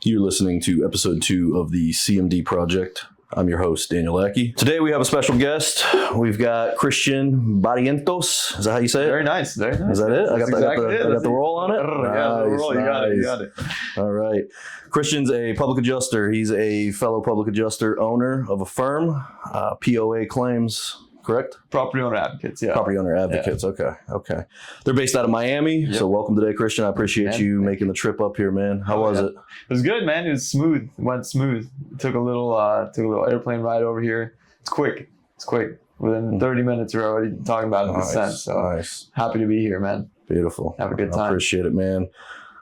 You're listening to episode 2 of the CMD Project. I'm your host, Daniel Lackey. Today we have a special guest. We've got Christian Barrientos. Is that how you say it? Very nice. Very nice. Is that it? I got the roll on it? Yeah, the roll. You got it. All right. Christian's a public adjuster. He's a fellow public adjuster, owner of a firm, POA Claims. Correct? Property owner advocates, yeah. Property owner advocates, yeah. Okay. They're based out of Miami, so welcome today, Christian. I appreciate you making the trip up here, man. How was it? It was good, man. It was smooth. It went smooth. Took a little airplane ride over here. It's quick. Within 30 minutes, we're already talking about it in the sense. So happy to be here, man. Beautiful. Have a good time. I appreciate it, man.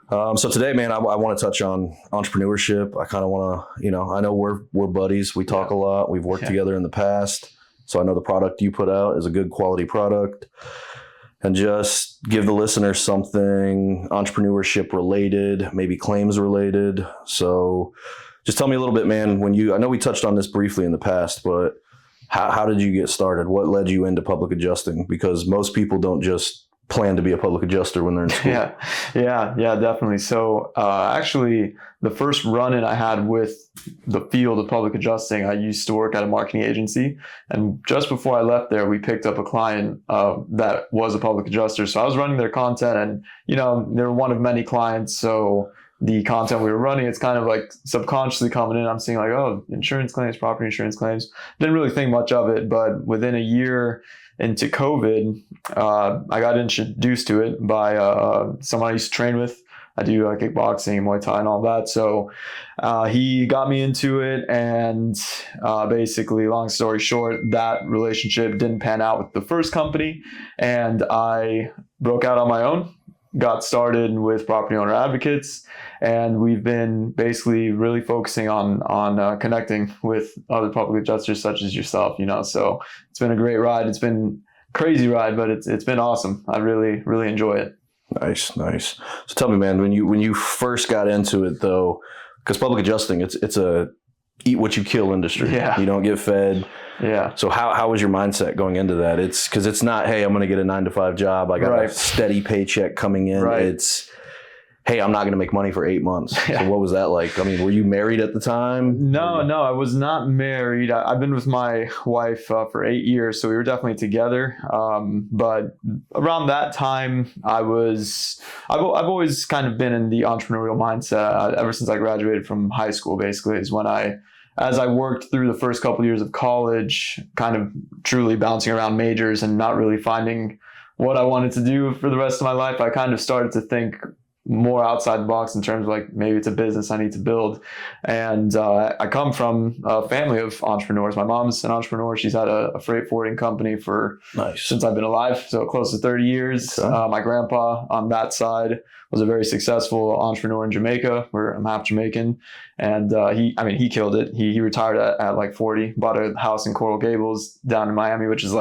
So today, man, I want to touch on entrepreneurship. I kind of want to, I know we're buddies. We talk a lot. We've worked together in the past. So I know the product you put out is a good quality product, and just give the listener something entrepreneurship related, maybe claims related. So just tell me a little bit, man, I know we touched on this briefly in the past, but how did you get started? What led you into public adjusting? Because most people don't just plan to be a public adjuster when they're in school. Yeah, definitely. So actually, the first run-in I had with the field of public adjusting, I used to work at a marketing agency. And just before I left there, we picked up a client that was a public adjuster. So I was running their content, and, they were one of many clients. So the content we were running, it's kind of like subconsciously coming in. I'm seeing like, insurance claims, property insurance claims. Didn't really think much of it, but within a year into COVID, I got introduced to it by someone I used to train with. I do kickboxing, Muay Thai, and all that. So he got me into it, and basically, long story short, that relationship didn't pan out with the first company, and I broke out on my own. Got started with Property Owner Advocates, and we've been basically really focusing on connecting with other public adjusters such as yourself. So it's been a great ride. It's been a crazy ride, but it's been awesome. I really, really enjoy it. Nice. So tell me, man, when you first got into it, though, because public adjusting, it's a eat what you kill industry. Yeah. You don't get fed. Yeah. So how was your mindset going into that? It's because it's not, hey, I'm going to get a 9-to-5 job. I got a steady paycheck coming in. Right. It's, hey, I'm not going to make money for 8 months. Yeah. So what was that like? I mean, were you married at the time? No, I was not married. I've been with my wife for 8 years, so we were definitely together. But around that time, I've always kind of been in the entrepreneurial mindset ever since I graduated from high school. Basically, is when as I worked through the first couple of years of college, kind of truly bouncing around majors and not really finding what I wanted to do for the rest of my life, I kind of started to think more outside the box in terms of maybe it's a business I need to build. And I come from a family of entrepreneurs. My mom's an entrepreneur. She's had a freight forwarding company since I've been alive, so close to 30 years. Okay. My grandpa on that side was a very successful entrepreneur in Jamaica, where I'm half Jamaican. And he killed it. He retired at 40, bought a house in Coral Gables down in Miami, which is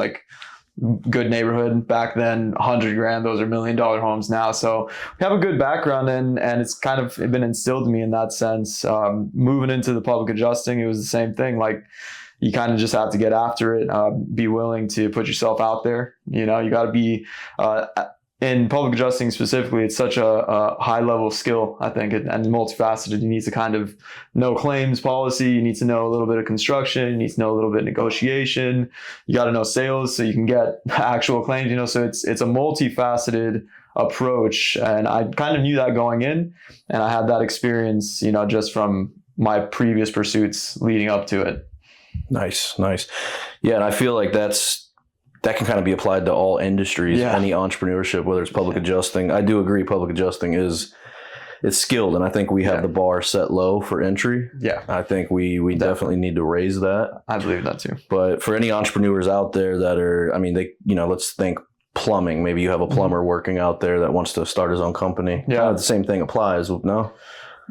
good neighborhood back then. $100,000, those are $1 million homes now. So we have a good background, and it's kind of been instilled in me in that sense. Moving into the public adjusting, it was the same thing. You kind of just have to get after it, be willing to put yourself out there. You got to be in public adjusting specifically, it's such a high level skill, I think, and multifaceted. You need to kind of know claims policy. You need to know a little bit of construction. You need to know a little bit of negotiation. You got to know sales so you can get actual claims, so it's a multifaceted approach. And I kind of knew that going in, and I had that experience, just from my previous pursuits leading up to it. Nice. Yeah. And I feel like that can kind of be applied to all industries, any entrepreneurship, whether it's public adjusting. I do agree public adjusting it's skilled, and I think we have the bar set low for entry. Yeah. I think we definitely need to raise that. I believe that too. But for any entrepreneurs out there that are, let's think plumbing. Maybe you have a plumber working out there that wants to start his own company. Yeah. Kind of the same thing applies, no?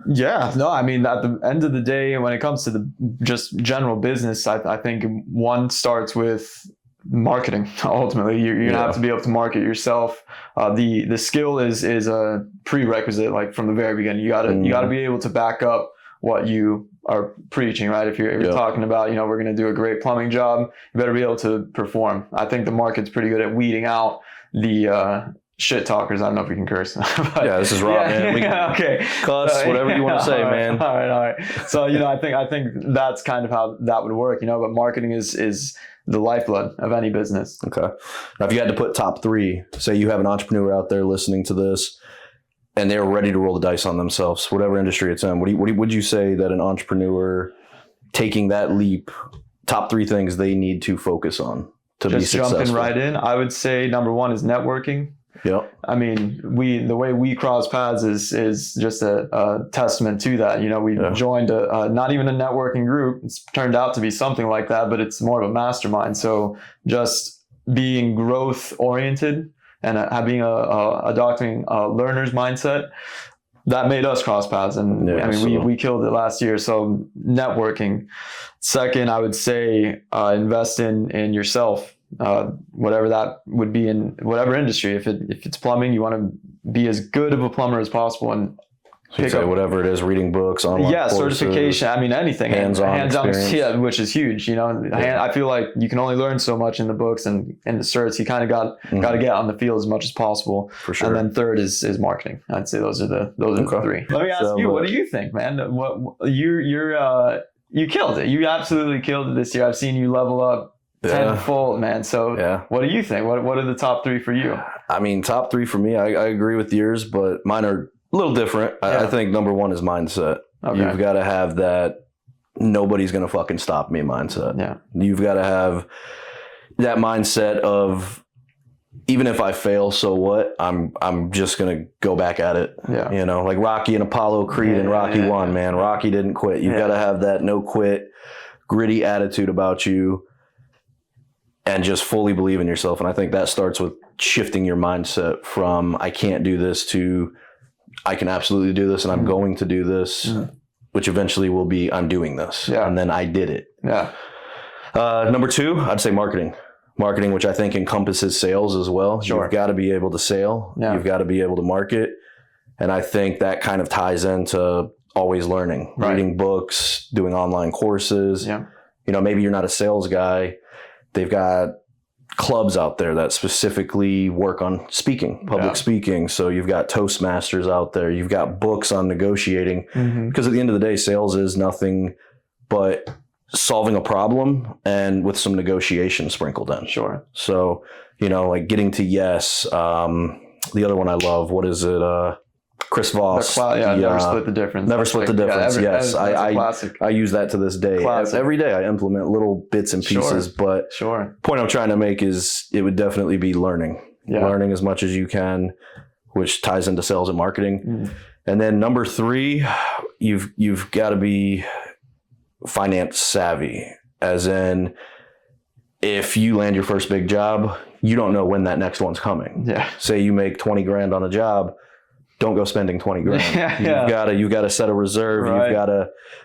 Yeah, no, at the end of the day, when it comes to the just general business, I think one starts with marketing. Ultimately, you're gonna have to be able to market yourself. The skill is a prerequisite, from the very beginning. You gotta be able to back up what you are preaching, right? If you're talking about, we're gonna do a great plumbing job, you better be able to perform. I think the market's pretty good at weeding out the shit talkers. I don't know if we can curse. But, Yeah, this is raw, man. We can okay. cuss, whatever you want to say, man. All right. So, I think that's kind of how that would work, but marketing is the lifeblood of any business. Okay. Now, if you had to put top 3, say you have an entrepreneur out there listening to this and they're ready to roll the dice on themselves, whatever industry it's in, what would you say that an entrepreneur taking that leap, top 3 things they need to focus on to be successful? Jumping right in, I would say number 1 is networking. Yep. I mean, the way we cross paths is just a testament to that. We joined not even a networking group. It's turned out to be something like that, but it's more of a mastermind. So just being growth oriented and adopting a learner's mindset, that made us cross paths. And we killed it last year. So networking. Second, I would say invest in yourself. Whatever that would be in whatever industry. If it's plumbing, you want to be as good of a plumber as possible and pick up whatever it is, reading books, online courses, certification. I mean, anything. Hands-on experience. Yeah, which is huge. I feel like you can only learn so much in the books and in the certs. You kind of got to get on the field as much as possible. For sure. And then third is marketing. I'd say those are the 3. Let me ask you, what do you think, man? You killed it. You absolutely killed it this year. I've seen you level up tenfold, man. So what do you think? What are the top 3 for you? I mean, top 3 for me, I agree with yours, but mine are a little different. I think number 1 is mindset. Okay. You've got to have that nobody's going to fucking stop me mindset. Yeah. You've got to have that mindset of, even if I fail, so what? I'm just going to go back at it. Yeah. Like Rocky and Apollo Creed and Rocky 1, man. Rocky didn't quit. You've got to have that no quit, gritty attitude about you and just fully believe in yourself. And I think that starts with shifting your mindset from I can't do this to I can absolutely do this and I'm going to do this, which eventually will be I'm doing this. Yeah. And then I did it. Yeah. Number 2, I'd say marketing. Marketing, which I think encompasses sales as well. Sure. You've got to be able to sell. Yeah. You've got to be able to market. And I think that kind of ties into always learning, reading books, doing online courses. Yeah. Maybe you're not a sales guy. They've got clubs out there that specifically work on speaking, public speaking. So you've got Toastmasters out there. You've got books on negotiating. Because at the end of the day, sales is nothing but solving a problem and with some negotiation sprinkled in. Sure. So, like getting to yes. The other one I love, what is it? Chris Voss. Never split the difference. Never split the difference. Yes. Classic. I use that to this day. Classic. Every day I implement little bits and pieces, but point I'm trying to make is it would definitely be learning. Yeah. Learning as much as you can, which ties into sales and marketing. And then number 3, you've got to be finance savvy, as in if you land your first big job, you don't know when that next one's coming. Yeah. Say you make 20 grand on a job, don't go spending 20 grand. You've got to set a reserve.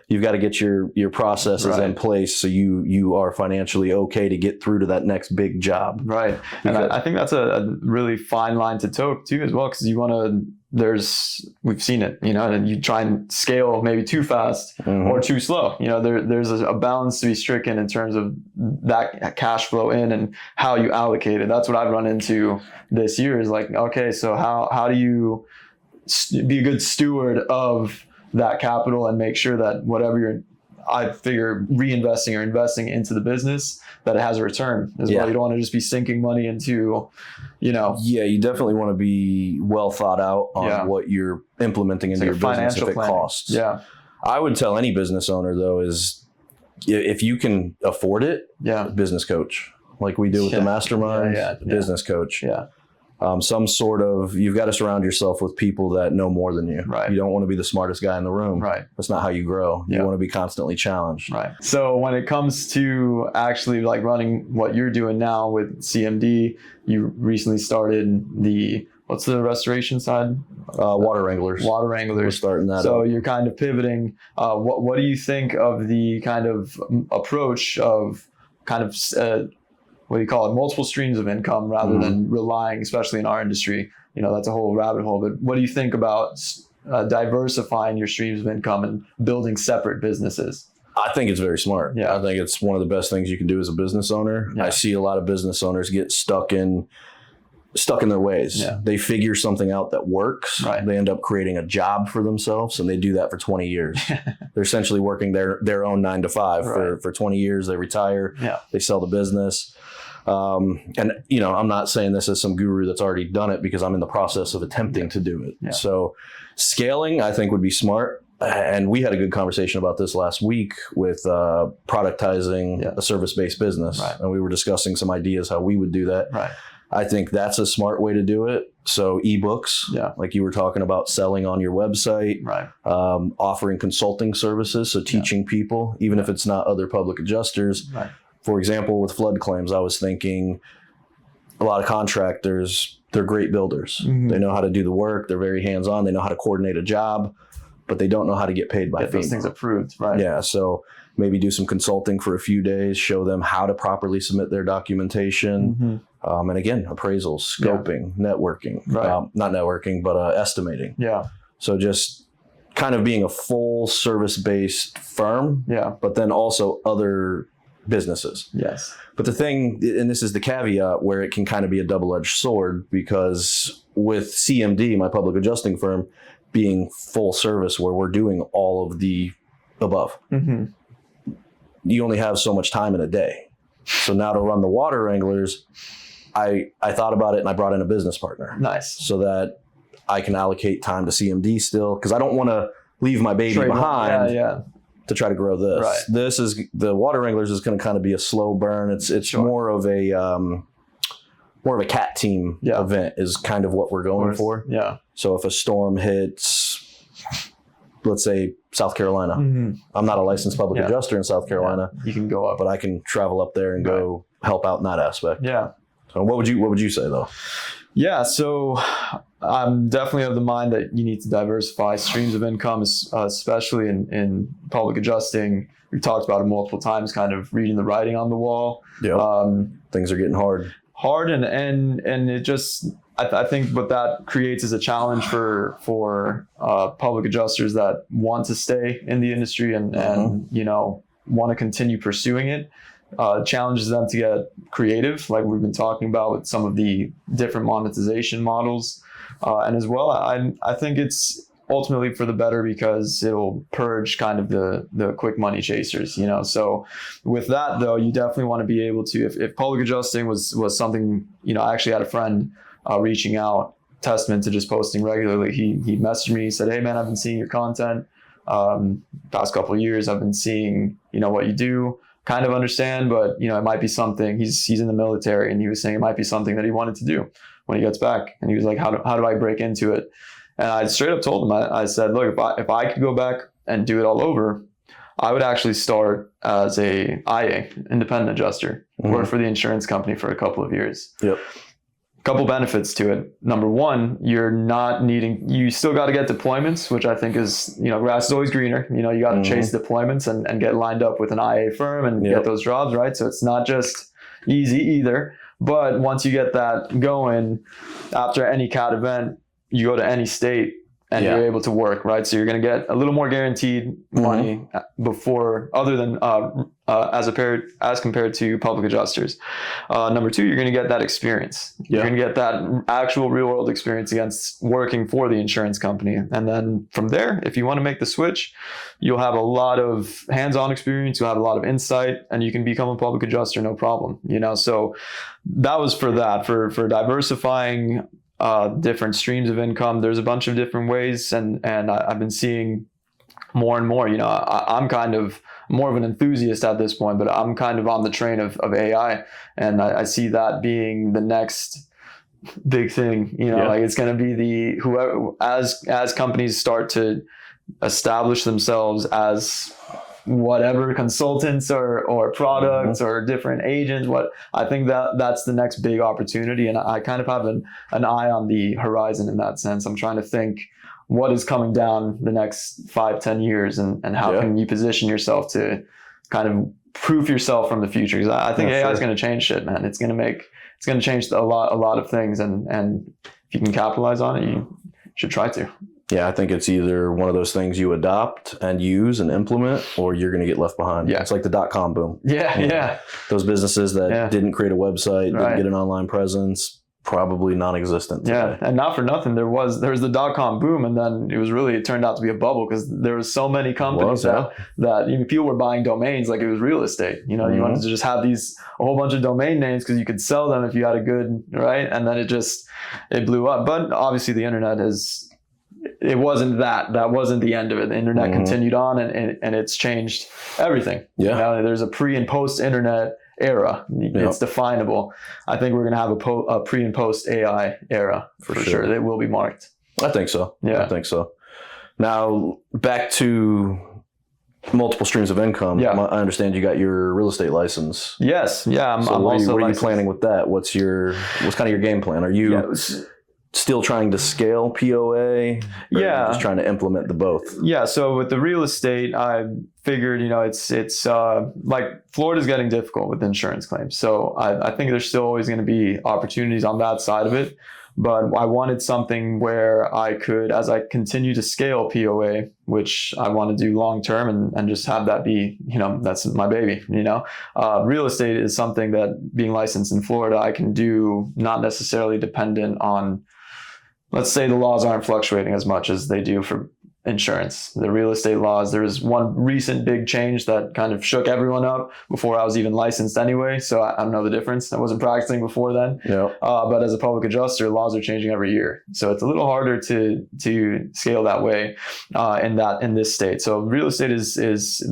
You've got to get your processes in place so you are financially okay to get through to that next big job. Right. And I think that's a really fine line to toe too as well, because you want to, we've seen it, and you try and scale maybe too fast or too slow. There's a balance to be stricken in terms of that cash flow in and how you allocate it. That's what I've run into this year is like, okay, so how do you be a good steward of that capital and make sure that whatever I figure reinvesting or investing into the business, that it has a return as well. You don't want to just be sinking money into, Yeah, you definitely want to be well thought out on what you're implementing into your business if it costs. Yeah. I would tell any business owner though is if you can afford it, business coach. Like we do with the mastermind, business coach. Yeah. Some sort of, you've got to surround yourself with people that know more than you. Right. You don't want to be the smartest guy in the room. Right. That's not how you grow. You want to be constantly challenged. Right. So when it comes to actually like running what you're doing now with CMD, you recently started what's the restoration side? Water wranglers. Water wranglers. We're starting that So up. you're kind of pivoting. What do you think of the kind of approach of kind of what do you call it? Multiple streams of income rather than relying, especially in our industry. That's a whole rabbit hole. But what do you think about diversifying your streams of income and building separate businesses? I think it's very smart. Yeah. I think it's one of the best things you can do as a business owner. Yeah. I see a lot of business owners get stuck in stuck in their ways. Yeah. They figure something out that works. Right. They end up creating a job for themselves, and they do that for 20 years. They're essentially working their own 9 to 5 for 20 years. They retire. Yeah. They sell the business. And, you know, I'm not saying this as some guru that's already done it, because I'm in the process of attempting to do it. Yeah. So scaling, I think, would be smart. And we had a good conversation about this last week with productizing a service-based business. Right. And we were discussing some ideas how we would do that. Right. I think that's a smart way to do it. So ebooks, like you were talking about, selling on your website, Right. Offering consulting services. So teaching people, even if it's not other public adjusters. Right. For example, with flood claims, I was thinking a lot of contractors, they're great builders. Mm-hmm. They know how to do the work. They're very hands-on. They know how to coordinate a job, but they don't know how to get paid by Get those FEMA. things approved. Right. Yeah. So maybe do some consulting for a few days, show them how to properly submit their documentation. Mm-hmm. And again, appraisals, scoping, networking, Right. not networking, but estimating. Yeah. So just kind of being a full service-based firm, Yeah. but then also other businesses. Yes. But the thing, and this is the caveat where it can kind of be a double-edged sword, because with CMD, my public adjusting firm, being full service where we're doing all of the above, Mm-hmm. you only have so much time in a day. So now to run the water wranglers, I thought about it and I brought in a business partner. Nice. So that I can allocate time to CMD still, because I don't want to leave my baby behind to try to grow this. Right. This is the water wranglers is going to kind of be a slow burn. It's more of a cat team event is kind of what we're going for. Yeah. So if a storm hits, let's say South Carolina, Mm-hmm. I'm not a licensed public adjuster in South Carolina, You can go up. but I can travel up there and go help out in that aspect. Yeah. So what would you say though? Yeah, so I'm definitely of the mind that you need to diversify streams of income, especially in public adjusting. We've talked about it multiple times, kind of reading the writing on the wall. Yep. Things are getting hard. And it just, I think what that creates is a challenge for public adjusters that want to stay in the industry and you know, want to continue pursuing it. Challenges them to get creative, like we've been talking about with some of the different monetization models. And as well, I think it's ultimately for the better, because it'll purge kind of the quick money chasers, you know? So with that though, you definitely want to be able to, if public adjusting was something, you know, I actually had a friend reaching out, testament to just posting regularly. He messaged me, he said, "Hey man, I've been seeing your content. Past couple of years, I've been seeing, you know, what you do. Kind of understand, but you know, it might be something." He's in the military, and he was saying it might be something that he wanted to do when he gets back. And he was like, how do I break into it? And I straight up told him, I said, look, if I could go back and do it all over, I would actually start as a IA, independent adjuster, work for the insurance company for a couple of years. Yep. Couple benefits to it. Number one, you still got to get deployments, which I think is, you know, grass is always greener. You know, you got to chase deployments and get lined up with an IA firm and get those jobs, right? So it's not just easy either. But once you get that going, after any CAT event, you go to any state and you're able to work, right? So you're going to get a little more guaranteed money before, other than as compared to public adjusters. Number two, you're going to get that experience. You're going to get that actual real world experience against working for the insurance company. And then from there, if you want to make the switch, you'll have a lot of hands-on experience. You'll have a lot of insight, and you can become a public adjuster, no problem. You know, so that was for diversifying different streams of income. There's a bunch of different ways, and I've been seeing more and more. You know, I'm kind of more of an enthusiast at this point, but I'm kind of on the train of AI, and I see that being the next big thing. You know, like it's going to be whoever, as companies start to establish themselves as whatever consultants or products or different agents, I think that's the next big opportunity. And I kind of have an eye on the horizon in that sense. I'm trying to think what is coming down the next 5-10 years and how can you position yourself to kind of proof yourself from the future. Because I think AI is going to change shit, man. It's going to change a lot of things. And if you can capitalize on it, you should try to. Yeah, I think it's either one of those things you adopt and use and implement, or you're going to get left behind. Yeah. It's like the .com boom. Yeah. Those businesses that didn't create a website, didn't get an online presence, probably non-existent today. Yeah, and not for nothing, there was the dot-com boom, and then it turned out to be a bubble because there was so many companies that people were buying domains like it was real estate. You wanted to just have a whole bunch of domain names because you could sell them if you had a good, right? And then it blew up. But obviously the internet it wasn't that wasn't the end of it. The internet continued on, and it's changed everything. Yeah. There's a pre and post internet era. It's definable. I think we're going to have a pre and post AI era for sure. It will be marked. I think so. Yeah. I think so. Now back to multiple streams of income. Yeah. I understand you got your real estate license. Yes. Yeah. So I'm what also are you planning with that? What's kind of your game plan? Are you still trying to scale POA? Or yeah. just trying to implement the both? Yeah. So with the real estate, I figured, it's like Florida's getting difficult with insurance claims. So I think there's still always going to be opportunities on that side of it. But I wanted something where I could, as I continue to scale POA, which I want to do long term and just have that be, that's my baby, real estate is something that, being licensed in Florida, I can do, not necessarily dependent on, let's say the laws aren't fluctuating as much as they do for insurance. The real estate laws, there was one recent big change that kind of shook everyone up before I was even licensed anyway. So I don't know the difference. I wasn't practicing before then. Yeah. But as a public adjuster, laws are changing every year. So it's a little harder to scale that way in this state. So real estate is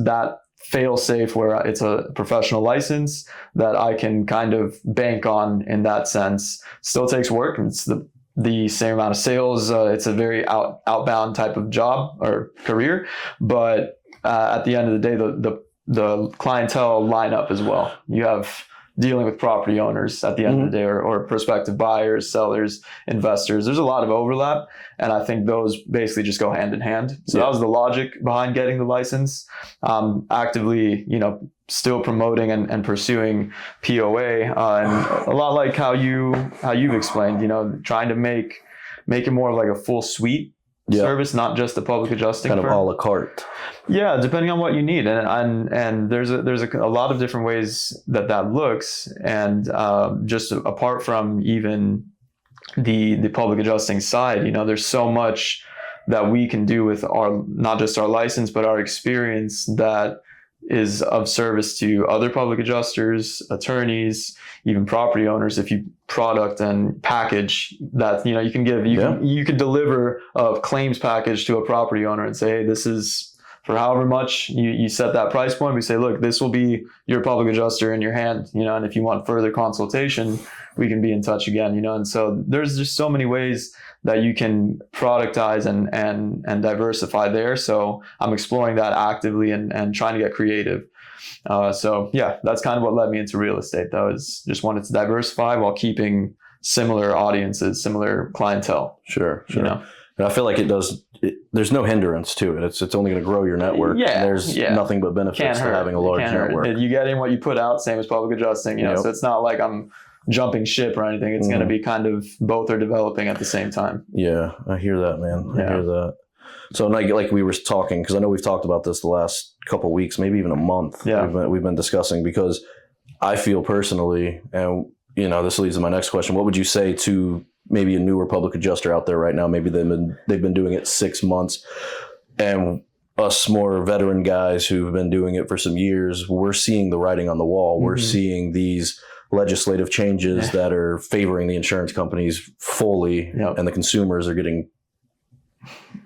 that fail safe where it's a professional license that I can kind of bank on in that sense. Still takes work. It's the same amount of sales. It's a very outbound type of job or career, but at the end of the day, the clientele line up as well. You have dealing with property owners at the end of the day, or prospective buyers, sellers, investors. There's a lot of overlap, and I think those basically just go hand in hand. So that was the logic behind getting the license. Actively, still promoting and pursuing POA, and a lot like how you've explained, trying to make it more like a full suite service, not just the public adjusting kind firm. of a la carte. Yeah, depending on what you need, and there's a lot of different ways that looks, and just apart from even the public adjusting side, there's so much that we can do with not just our license but our experience that is of service to other public adjusters, attorneys, even property owners. If you product and package that, you can give, you can deliver a claims package to a property owner and say, hey, this is for however much you set that price point. We say, look, this will be your public adjuster in your hand, and if you want further consultation, we can be in touch again, and so there's just so many ways that you can productize and diversify there. So I'm exploring that actively and trying to get creative. So yeah, that's kind of what led me into real estate, though, is just wanted to diversify while keeping similar audiences, similar clientele. Sure. And I feel like there's no hindrance to it. It's only going to grow your network. Yeah. There's nothing but benefits to having a large network. You getting what you put out, same as public adjusting, so it's not like I'm jumping ship or anything. It's going to be kind of both are developing at the same time. Yeah, I hear that, man. I hear that. So like we were talking, because I know we've talked about this the last couple of weeks, maybe even a month. Yeah. We've been discussing, because I feel personally, and this leads to my next question, what would you say to maybe a newer public adjuster out there right now? Maybe they've been doing it 6 months, and us more veteran guys who've been doing it for some years, we're seeing the writing on the wall. We're seeing these legislative changes that are favoring the insurance companies fully, and the consumers are getting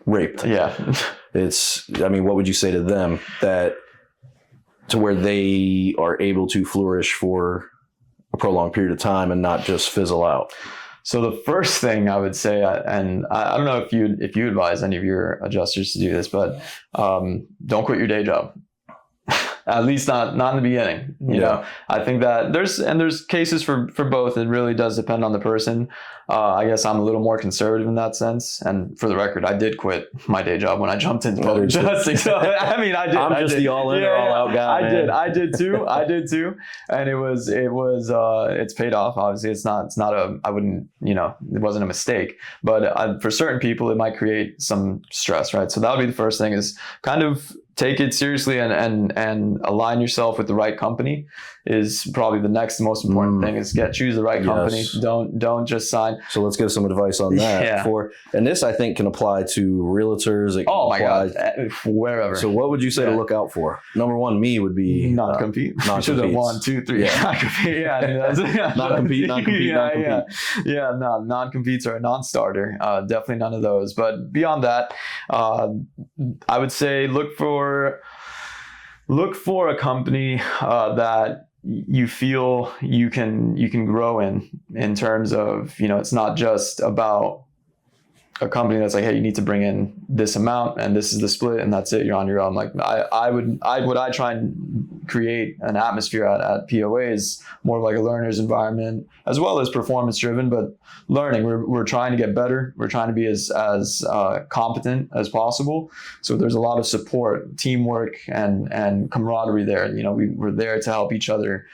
raped. Yeah. What would you say to them to where they are able to flourish for a prolonged period of time and not just fizzle out? So the first thing I would say, and I don't know if you advise any of your adjusters to do this, but don't quit your day job. At least not in the beginning. You know, I think that there's cases for both. It really does depend on the person. I guess I'm a little more conservative in that sense. And for the record, I did quit my day job when I jumped into public adjusting. So I did. I'm just the all in or all out guy. I did too. And it's paid off. Obviously, it wasn't a mistake. But for certain people, it might create some stress, right? So that would be the first thing, is kind of take it seriously and align yourself with the right company is probably the next most important thing. Is choose the right company. Yes. Don't just sign. So let's give some advice on that. Yeah. And this I think can apply to realtors. Oh my God, wherever. So what would you say to look out for? Number one, me would be non-compete. Should have 1, 2, 3. Yeah. Non-compete. Yeah. non-compete. Yeah. No, non-competes are a non-starter. Definitely none of those. But beyond that, I would say look for a company that you feel you can grow in terms of, it's not just about a company that's like, hey, you need to bring in this amount and this is the split and that's it, you're on your own. Like I try and create an atmosphere at POA is more of like a learner's environment as well as performance driven, but learning. We're trying to get better. We're trying to be as competent as possible. So there's a lot of support, teamwork, and camaraderie there. We're there to help each other.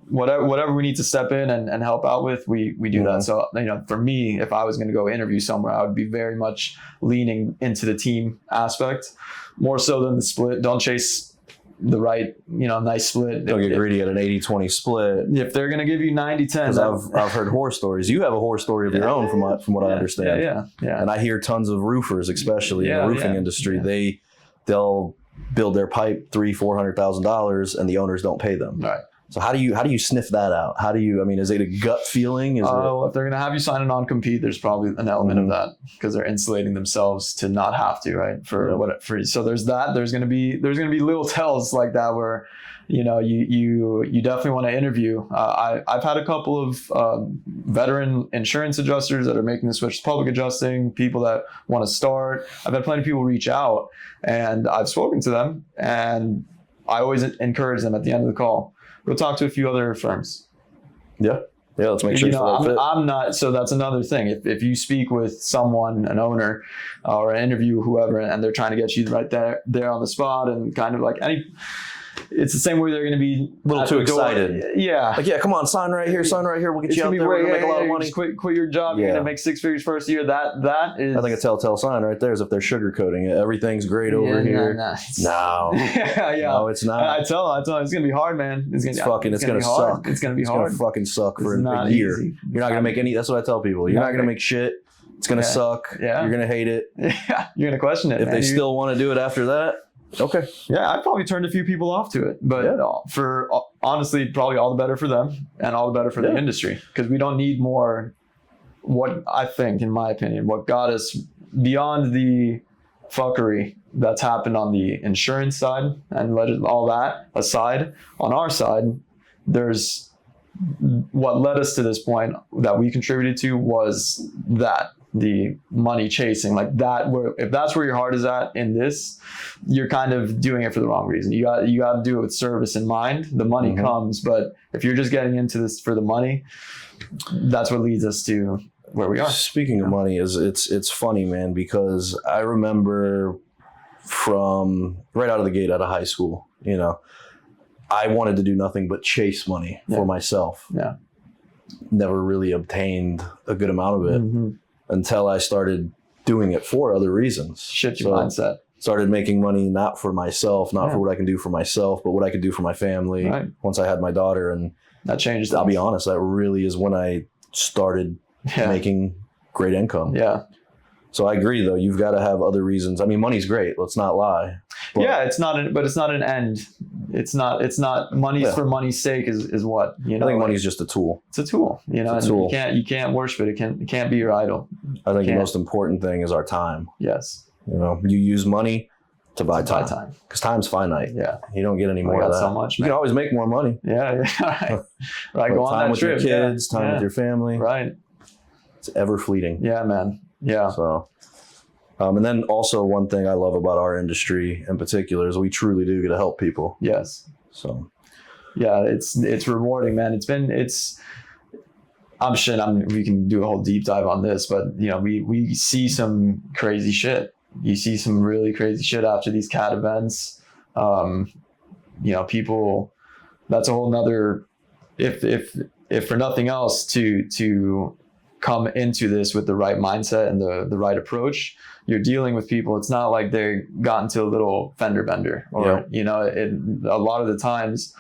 Whatever we need to step in and help out with, we do that. So for me, if I was going to go interview somewhere, I would be very much leaning into the team aspect more so than the split. Don't chase the right, nice split. Don't get greedy at an 80-20 split. If they're going to give you 90-10. Because I've heard horror stories. You have a horror story of your own from what I understand. Yeah. And I hear tons of roofers, especially in the roofing industry. Yeah. They'll build their pipe $300,000-$400,000 and the owners don't pay them. Right. So how do you sniff that out? Is it a gut feeling? If they're going to have you sign a non-compete, there's probably an element of that because they're insulating themselves to not have to, right? So there's that. There's going to be little tells like that where, you definitely want to interview. I've had a couple of veteran insurance adjusters that are making the switch to public adjusting, people that want to start. I've had plenty of people reach out and I've spoken to them and I always encourage them at the end of the call. Go talk to a few other firms. Yeah, let's make sure. I'm not. So that's another thing. If you speak with someone, an owner, or an interview, whoever, and they're trying to get you right there on the spot, and kind of like it's the same way they're going to be a little too excited. Yeah. Like, come on, sign right here. We'll get you out there. We're going to make a lot of money. Quit your job. You're going to make 6 figures first year. That is. I think a telltale sign right there is if they're sugarcoating it. Everything's great over here. No. No, it's not. I tell them it's going to be hard, man. It's going to suck. It's going to be hard. It's going to fucking suck for a year. Easy. You're not going to make any. That's what I tell people. You're not going to make shit. It's going to suck. Yeah. You're going to hate it. Yeah. You're going to question it. If they still want to do it after that. Okay. Yeah, I probably turned a few people off to it, but for honestly, probably all the better for them and all the better for the industry because we don't need more. What I think, in my opinion, what got us beyond the fuckery that's happened on the insurance side and all that aside, on our side, there's what led us to this point that we contributed to was that. The money chasing like that, if that's where your heart is at in this, you're kind of doing it for the wrong reason. You got to do it with service in mind. The money comes, but if you're just getting into this for the money, that's what leads us to where we are. Speaking of money, it's funny, man, because I remember from right out of the gate out of high school, I wanted to do nothing but chase money for myself. Yeah. Never really obtained a good amount of it. Until I started doing it for other reasons. Shift your mindset. Started making money not for myself, not for what I can do for myself, but what I could do for my family. Right. Once I had my daughter, and that changed. I'll be honest, that really is when I started making great income. Yeah. So I agree, though. You've got to have other reasons. I mean, money's great. Let's not lie. But it's not an end. It's not money for money's sake is what, I think money's just a tool. It's a tool, It's a tool. You can't worship it. It can't be your idol. I think the most important thing is our time. Yes. You use money to buy time. Because time's finite. Yeah. You don't get any more of that. So much, you can always make more money. Yeah. Right. Right. Go on time that with trip. Your kids, time with your family. Right. It's ever fleeting. Yeah, man. Yeah. So, and then also one thing I love about our industry in particular is we truly do get to help people. Yes. So, yeah, it's rewarding, man. We can do a whole deep dive on this, but we see some crazy shit. You see some really crazy shit after these CAT events. People, that's a whole nother, if for nothing else, to come into this with the right mindset and the right approach, you're dealing with people. It's not like they got into a little fender bender or, you know, a lot of the times,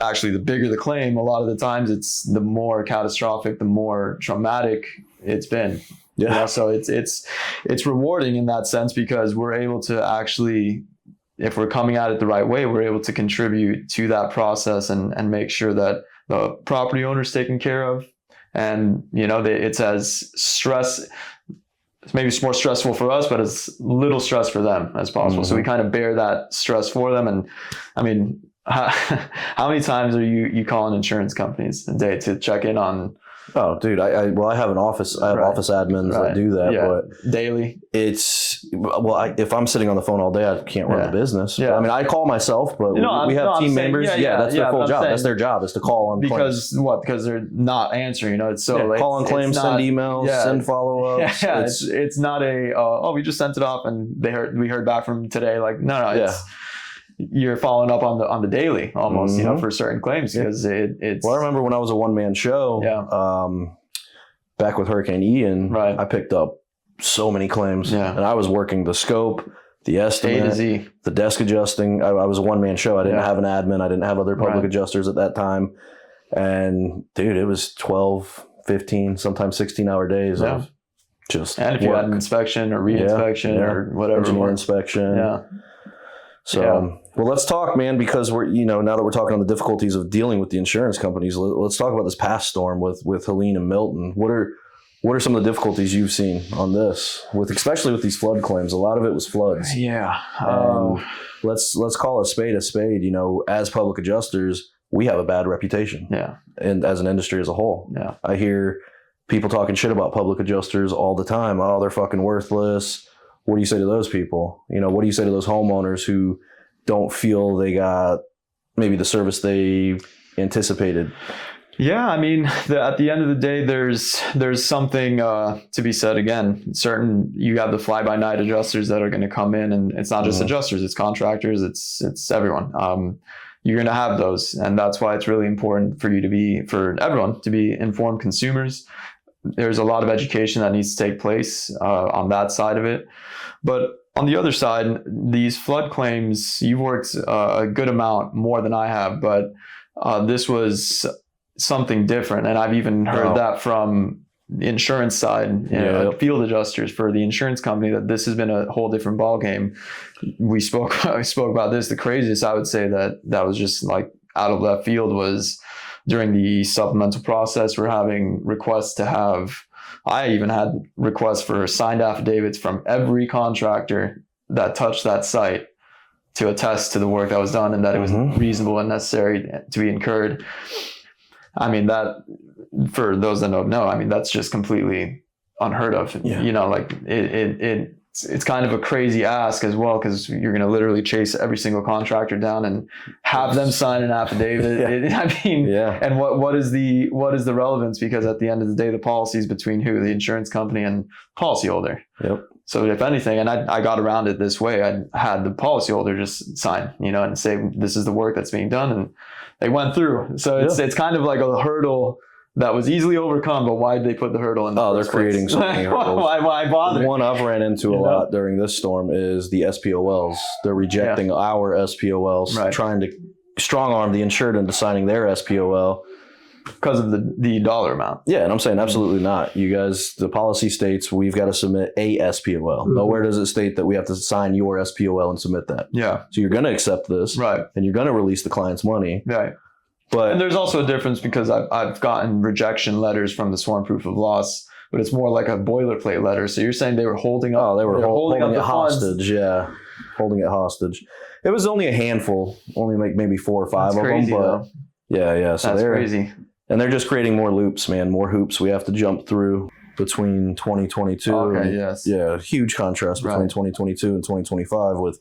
actually the bigger the claim, a lot of the times it's the more catastrophic, the more traumatic it's been. Yeah. You know? So it's rewarding in that sense, because we're able to actually, if we're coming at it the right way, we're able to contribute to that process and make sure that the property owner is taken care of. And, you know, it's as it's maybe more stressful for us, but as little stress for them as possible. So we kind of bear that stress for them. And I mean, how many times are you calling insurance companies a day to check in on? Oh, dude, I have an office. I have office admins that do that, but daily. If I'm sitting on the phone all day, I can't run the business. Yeah. I mean, I call myself, but we have team members. That's their full job. That's their job, is to call on claims. Because they're not answering. You know, it's so call on claims, send emails, send follow-ups. Yeah, it's not we just sent it off and we heard back from today. Like, no, you're following up on the daily almost, you know, for certain claims, because it's. Well, I remember when I was a one-man show, back with Hurricane Ian, I picked up so many claims, and I was working the scope, the estimate, A to Z, the desk adjusting. I was a one-man show. I didn't have an admin. I didn't have other public adjusters at that time. And dude, it was 12, 15, sometimes 16-hour days of just and if you had an inspection or re-inspection or whatever. Engineer inspection. Yeah. So, well, let's talk, man, because we're, you know, now that we're talking on the difficulties of dealing with the insurance companies, let's talk about this past storm with Helene and Milton. What are some of the difficulties you've seen on this, especially with these flood claims? A lot of it was floods. Yeah. Let's call a spade a spade. You know, as public adjusters, we have a bad reputation. Yeah. And as an industry as a whole. Yeah. I hear people talking shit about public adjusters all the time. Oh, they're fucking worthless. What do you say to those people? You know, what do you say to those homeowners who don't feel they got maybe the service they anticipated? Yeah, I mean, at the end of the day, there's something to be said. Again, you have the fly-by-night adjusters that are going to come in, and it's not just adjusters, it's contractors, it's everyone. You're going to have those, and that's why it's really important for everyone to be informed consumers. There's a lot of education that needs to take place on that side of it. But on the other side, these flood claims, you've worked a good amount more than I have, but this was something different. And I've even heard that from the insurance side, field adjusters for the insurance company, that this has been a whole different ballgame. I spoke about this. The craziest I would say that was just like out of left field was during the supplemental process. We're having requests I even had requests for signed affidavits from every contractor that touched that site to attest to the work that was done and that it was reasonable and necessary to be incurred. I mean, that, for those that don't know, I mean, that's just completely unheard of. Yeah. You know, like it's kind of a crazy ask as well, because you're going to literally chase every single contractor down and have them sign an affidavit. And what is the relevance? Because at the end of the day, the policy is between who? The insurance company and policyholder. Yep. So if anything, and I got around it this way, I had the policyholder just sign, you know, and say, this is the work that's being done, and they went through. So it's kind of like a hurdle that was easily overcome, but why did they put the hurdle in the first they're creating so many hurdles. Why bother? One I've ran into a lot during this storm is the SPOLs. They're rejecting our SPOLs, trying to strong arm the insured into signing their SPOL. Because of the dollar amount. Yeah, and I'm saying absolutely not. You guys, the policy states we've got to submit a SPOL. Nowhere does it state that we have to sign your SPOL and submit that. Yeah. So you're going to accept this. Right. And you're going to release the client's money. Right. And there's also a difference, because I've gotten rejection letters from the sworn proof of loss, but it's more like a boilerplate letter. So you're saying they were holding up. Oh, they were holding it hostage. Yeah, holding it hostage. It was only a handful, only like maybe 4 or 5 of them. But though. Yeah. So that's crazy. And they're just creating more loops, man. More hoops we have to jump through between 2022. Okay. Yes. Yeah, huge contrast between 2022 and 2025 with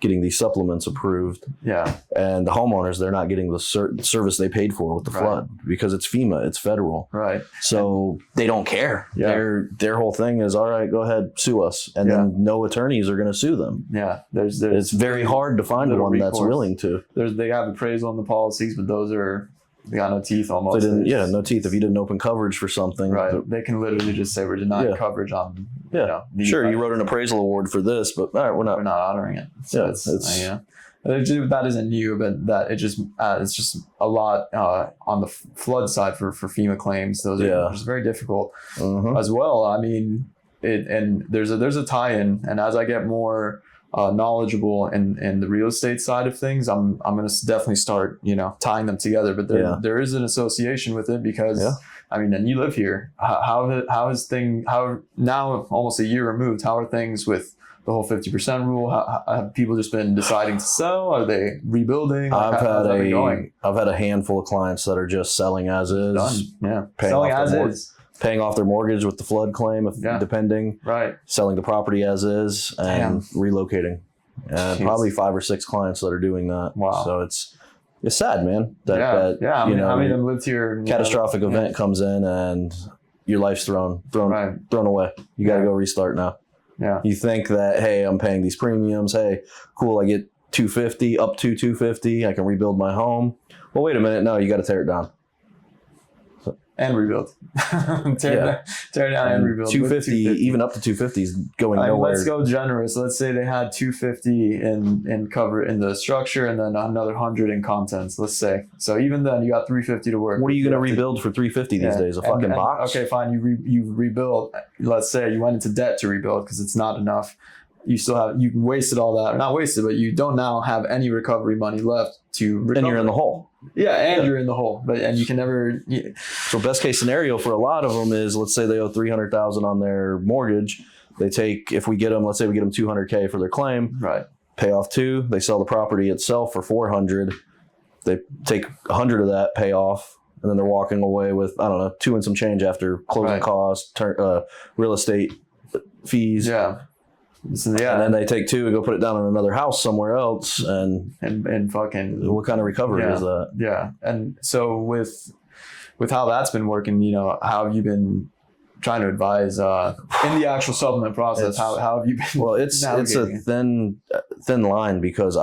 getting these supplements approved. Yeah. And the homeowners, they're not getting the service they paid for with the flood, because it's FEMA, it's federal. Right. So they don't care. Yeah. Their whole thing is, all right, go ahead, sue us. And then no attorneys are going to sue them. Yeah. It's very hard to find one that's willing to. They have appraisal on the policies, but those are they got no teeth almost. They didn't, yeah, no teeth. If you didn't open coverage for something, right? They can literally just say we're denying coverage on. Sure, you wrote an appraisal award for this, but all right, we're not honoring it. So that isn't new, but that it's just a lot on the flood side for FEMA claims. Those are just very difficult as well. I mean, there's a tie-in, and as I get more knowledgeable in the real estate side of things, I'm going to definitely start tying them together. But there is an association with it because I mean, and you live here. How now almost a year removed? How are things with the whole 50% rule? Have people just been deciding to sell? Are they rebuilding? I've had a handful of clients that are just selling as is. Done. Yeah, selling as is. Paying off their mortgage with the flood claim, depending. Right. Selling the property as is and relocating. And probably 5 or 6 clients that are doing that. Wow. So it's sad, man. How many of them lived here? Catastrophic event comes in and your life's thrown away. You got to go restart now. Yeah. You think that, hey, I'm paying these premiums. Hey, cool. I get $250 up to $250. I can rebuild my home. Well, wait a minute. No, you got to tear it down. And rebuild. tear down and rebuild. 250, even up to 250 is going nowhere. Let's go generous. Let's say they had 250 in cover in the structure and then another 100 in contents, let's say. So even then you got 350 to work. What are you going to rebuild for 350 these days? A fucking box? Okay, fine. You rebuild. Let's say you went into debt to rebuild because it's not enough. You wasted all that, or not wasted, but you don't now have any recovery money left to recover. And you're in the hole. Yeah, you're in the hole, and you can never. So best case scenario for a lot of them is, let's say they owe $300,000 on their mortgage. They take, if we get them, let's say we get them $200K for their claim. Right. Pay off 2. They sell the property itself for $400. They take 100 of that, pay off, and then they're walking away with, I don't know, 2 and some change after closing costs, real estate fees. Yeah. So, and then they take 2 and go put it down on another house somewhere else, and fucking, what kind of recovery is that? Yeah. And so with how that's been working, how have you been trying to advise in the actual supplement process? How have you been? Well, it's a thin line because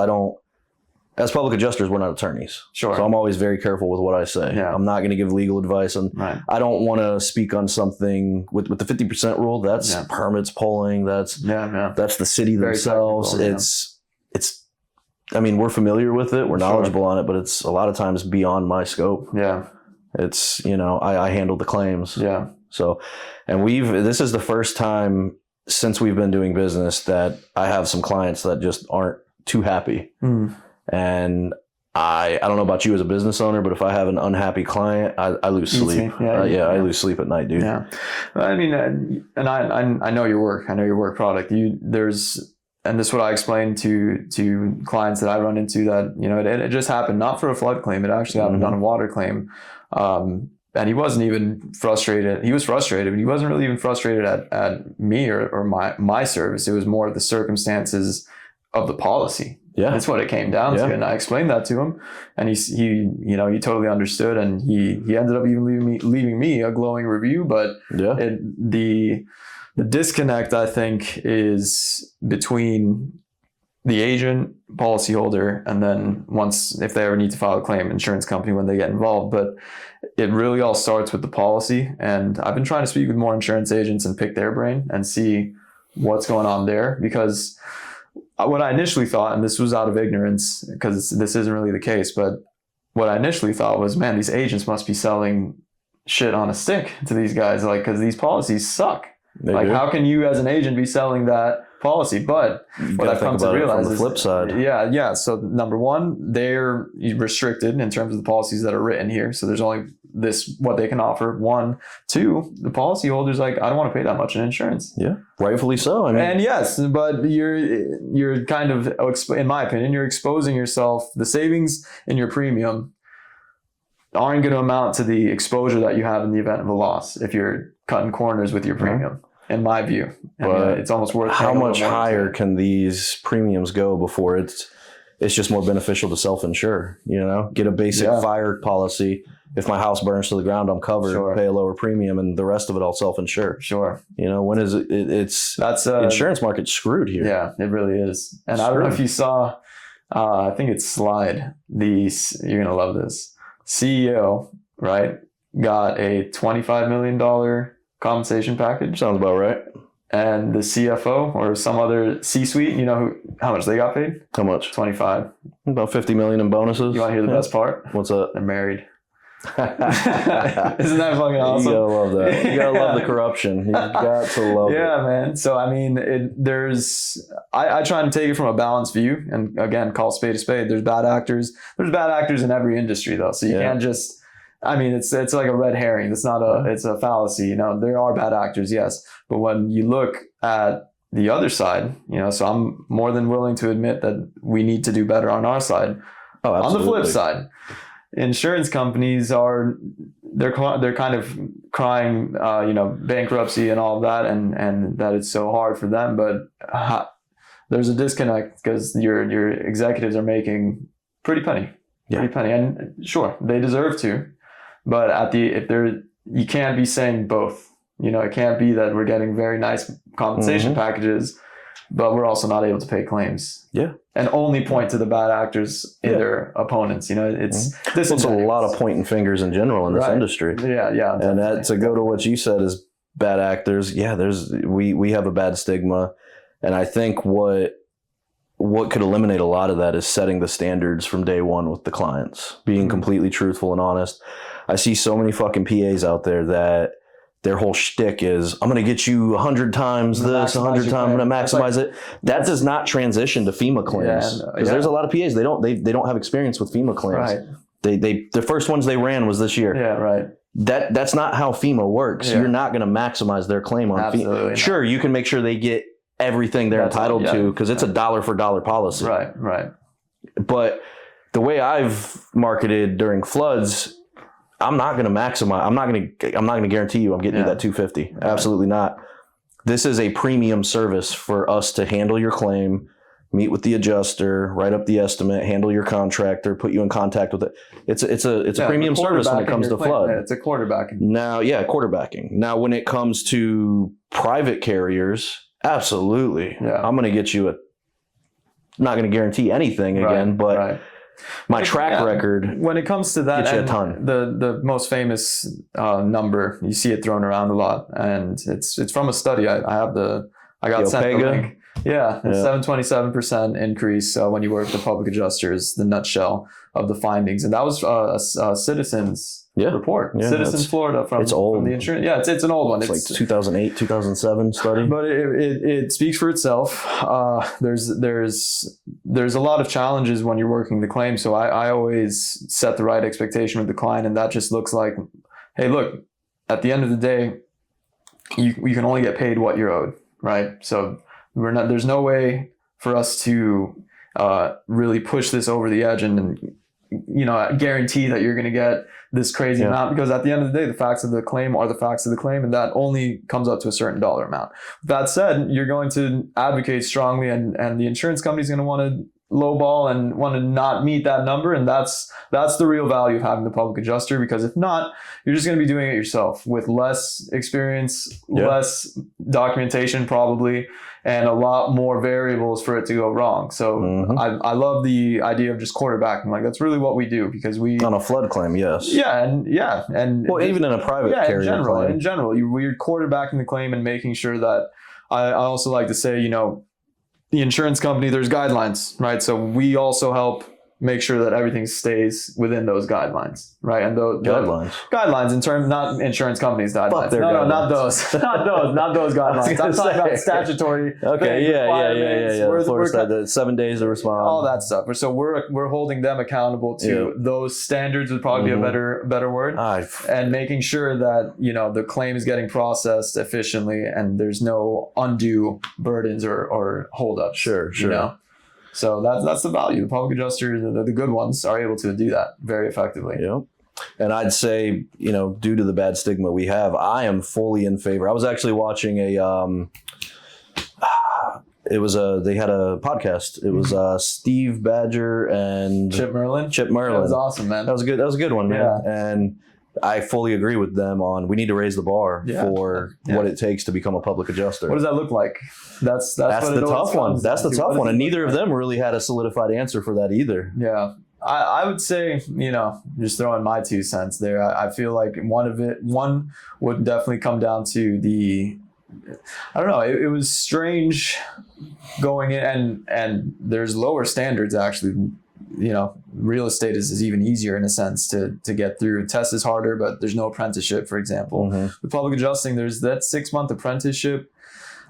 as public adjusters, we're not attorneys. Sure. So I'm always very careful with what I say. Yeah. I'm not going to give legal advice, and I don't want to speak on something with the 50% rule. That's permits, polling. That's the city very themselves. It's. I mean, we're familiar with it. We're knowledgeable on it, but it's a lot of times beyond my scope. Yeah. It's I handle the claims. Yeah. So, and this is the first time since we've been doing business that I have some clients that just aren't too happy. Mm. And I don't know about you as a business owner, but if I have an unhappy client, I lose sleep. I lose sleep at night, dude. Yeah. I mean, and I know your work. I know your work product. And this is what I explain to clients that I run into, that, it just happened not for a flood claim. It actually happened on a water claim. And he wasn't even frustrated. He was frustrated, but he wasn't really even frustrated at me or my service. It was more of the circumstances of the policy. Yeah, that's what it came down to, and I explained that to him, and he totally understood, and he ended up even leaving me a glowing review. But the disconnect, I think, is between the agent, policyholder, and then if they ever need to file a claim, insurance company when they get involved. But it really all starts with the policy, and I've been trying to speak with more insurance agents and pick their brain and see what's going on there, because what I initially thought, and this was out of ignorance because this isn't really the case, but what I initially thought was, man, these agents must be selling shit on a stick to these guys, because these policies suck. They do. How can you as an agent be selling that policy? But what I've come to realize is, the flip side. Yeah. So number one, they're restricted in terms of the policies that are written here. So there's only what they can offer. 1, 2, the policyholder's like, I don't want to pay that much in insurance. Yeah, rightfully so. I mean, and yes, but you're kind of, in my opinion, you're exposing yourself. The savings in your premium aren't going to amount to the exposure that you have in the event of a loss if you're cutting corners with your premium. In my view, it's almost worth. How much higher can these premiums go before it's just more beneficial to self-insure? Get a basic fire policy. If my house burns to the ground, I'm covered. Pay a lower premium, and the rest of it I'll self-insure. Sure. When is it? That's insurance market screwed here. Yeah, it really is. And I don't know if you saw. I think it's Slide. You're gonna love this. CEO, right, got a $25 million compensation package. Sounds about right. And the CFO or some other C-suite, you know how much they got paid? How much? 25. About 50 million in bonuses. You want to hear the best part? What's up? They're married. Isn't that fucking awesome? You gotta love that. You gotta love the corruption. You got to love it. Yeah, man. So I mean, I try and take it from a balanced view, and again, call spade a spade. There's bad actors. There's bad actors in every industry, though. So you can't just. I mean, it's like a red herring. It's not it's a fallacy. You know, there are bad actors, yes, but when you look at the other side, you know, so I'm more than willing to admit that we need to do better on our side. Oh, absolutely. On the flip side, insurance companies they're kind of crying, you know, bankruptcy and all of that, and that it's so hard for them. But there's a disconnect because your executives are making pretty penny, and sure they deserve to, but you can't be saying both. You know, it can't be that we're getting very nice compensation packages, but we're also not able to pay claims. Yeah. And only point to the bad actors in their opponents. You know, it's this is a lot of pointing fingers in general in this industry. Yeah. And that, to go to what you said is bad actors. Yeah, we have a bad stigma, and I think what could eliminate a lot of that is setting the standards from day one with the clients, being completely truthful and honest. I see so many fucking PAs out there that their whole shtick is, I'm going to get you 100 times this, 100 times, I'm going to maximize it. That does not transition to FEMA claims. Because there's a lot of PAs, they don't have experience with FEMA claims. Right. The first ones they ran was this year. Yeah, right. That's not how FEMA works. Yeah. You're not going to maximize their claim on FEMA. Not. Sure, you can make sure they get everything they're entitled to, because it's a dollar for dollar policy. Right. But the way I've marketed during floods, I'm not going to maximize. I'm not going to guarantee you I'm getting you that 250. Right. Absolutely not. This is a premium service for us to handle your claim, meet with the adjuster, write up the estimate, handle your contractor, put you in contact with it. It's a premium service when it comes to flood. It's a quarterbacking. Now, quarterbacking. Now, when it comes to private carriers, absolutely. Yeah. I'm going to get you not going to guarantee anything again, but. Right. My track record. When it comes to that, a ton. The most famous number, you see it thrown around a lot, and it's from a study. I got sent the link. Yeah, 727% increase when you work with the public adjusters. The nutshell of the findings, and that was a Citizens report. Yeah, Citizens Florida from the insurance. Yeah, it's an old one. It's like 2008, 2007 study. But it speaks for itself. There's a lot of challenges when you're working the claim. So I always set the right expectation with the client, and that just looks like, hey, look, at the end of the day, you can only get paid what you're owed, right? So there's no way for us to really push this over the edge and guarantee that you're going to get this crazy amount, because at the end of the day, the facts of the claim are the facts of the claim, and that only comes up to a certain dollar amount. That said, you're going to advocate strongly, and the insurance company is going to want to lowball and want to not meet that number, and that's the real value of having the public adjuster, because if not, you're just going to be doing it yourself with less experience, less documentation probably, and a lot more variables for it to go wrong. So I love the idea of just quarterbacking. Like, that's really what we do, because we on a flood claim, yes. And well, even in a private carrier claim. In general, we're quarterbacking the claim and making sure that I also like to say, the insurance company, there's guidelines, right? So we also help make sure that everything stays within those guidelines, right? And those guidelines in terms, not insurance companies guidelines. No, not those guidelines. I'm talking about statutory. Okay, yeah. The 7 days to respond. All that stuff. So we're holding them accountable to those standards, would probably be a better word, and making sure that the claim is getting processed efficiently and there's no undue burdens or holdups. Sure. So that's the value. The public adjusters, the good ones, are able to do that very effectively. Yeah. And I'd say, due to the bad stigma we have, I am fully in favor. I was actually watching they had a podcast. It was Steve Badger and Chip Merlin. That was awesome, man. That was a good one, man. Yeah. And I fully agree with them on we need to raise the bar for what it takes to become a public adjuster. What does that look like? That's the tough one. That's the tough one. And neither of them really had a solidified answer for that either. Yeah. I would say, just throwing my 2 cents there. I feel like one would definitely come down to I don't know. It was strange going in, and there's lower standards actually. Real estate is even easier in a sense to get through. Test is harder, but there's no apprenticeship, for example. Mm-hmm. With public adjusting, there's that 6-month apprenticeship.